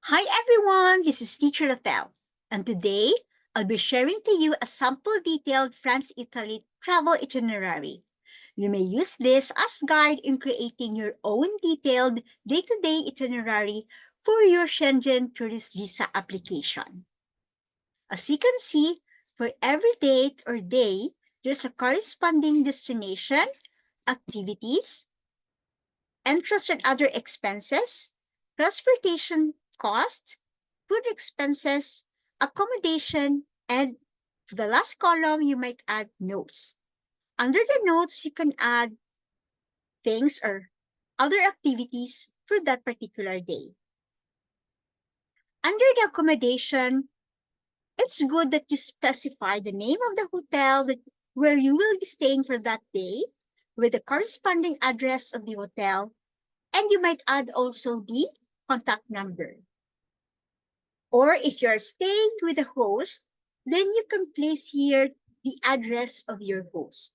Hi everyone, this is Teacher Rafael, and today I'll be sharing to you a sample detailed France-Italy travel itinerary. You may use this as guide in creating your own detailed day-to-day itinerary for your Schengen tourist visa application. As you can see, for every date or day, there's a corresponding destination, activities, interest and other expenses, transportation costs, food expenses, accommodation, and for the last column, you might add notes. Under the notes, you can add things or other activities for that particular day. Under the accommodation, it's good that you specify the name of the hotel where you will be staying for that day with the corresponding address of the hotel, and you might add also the contact number. Or if you're staying with a host, then you can place here the address of your host.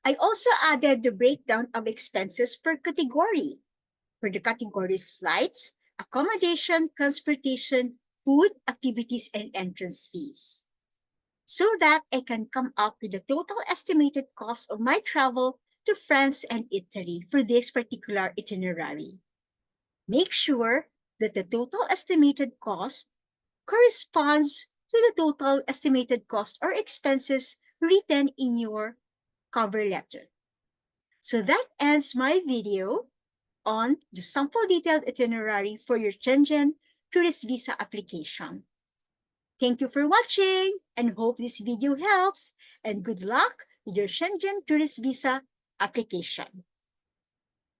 I also added the breakdown of expenses per category. For the categories flights, accommodation, transportation, food, activities, and entrance fees, so that I can come up with the total estimated cost of my travel to France and Italy for this particular itinerary. Make sure that the total estimated cost corresponds to the total estimated cost or expenses written in your cover letter. So that ends my video on the sample detailed itinerary for your Schengen tourist visa application. Thank you for watching and hope this video helps, and good luck with your Schengen tourist visa application.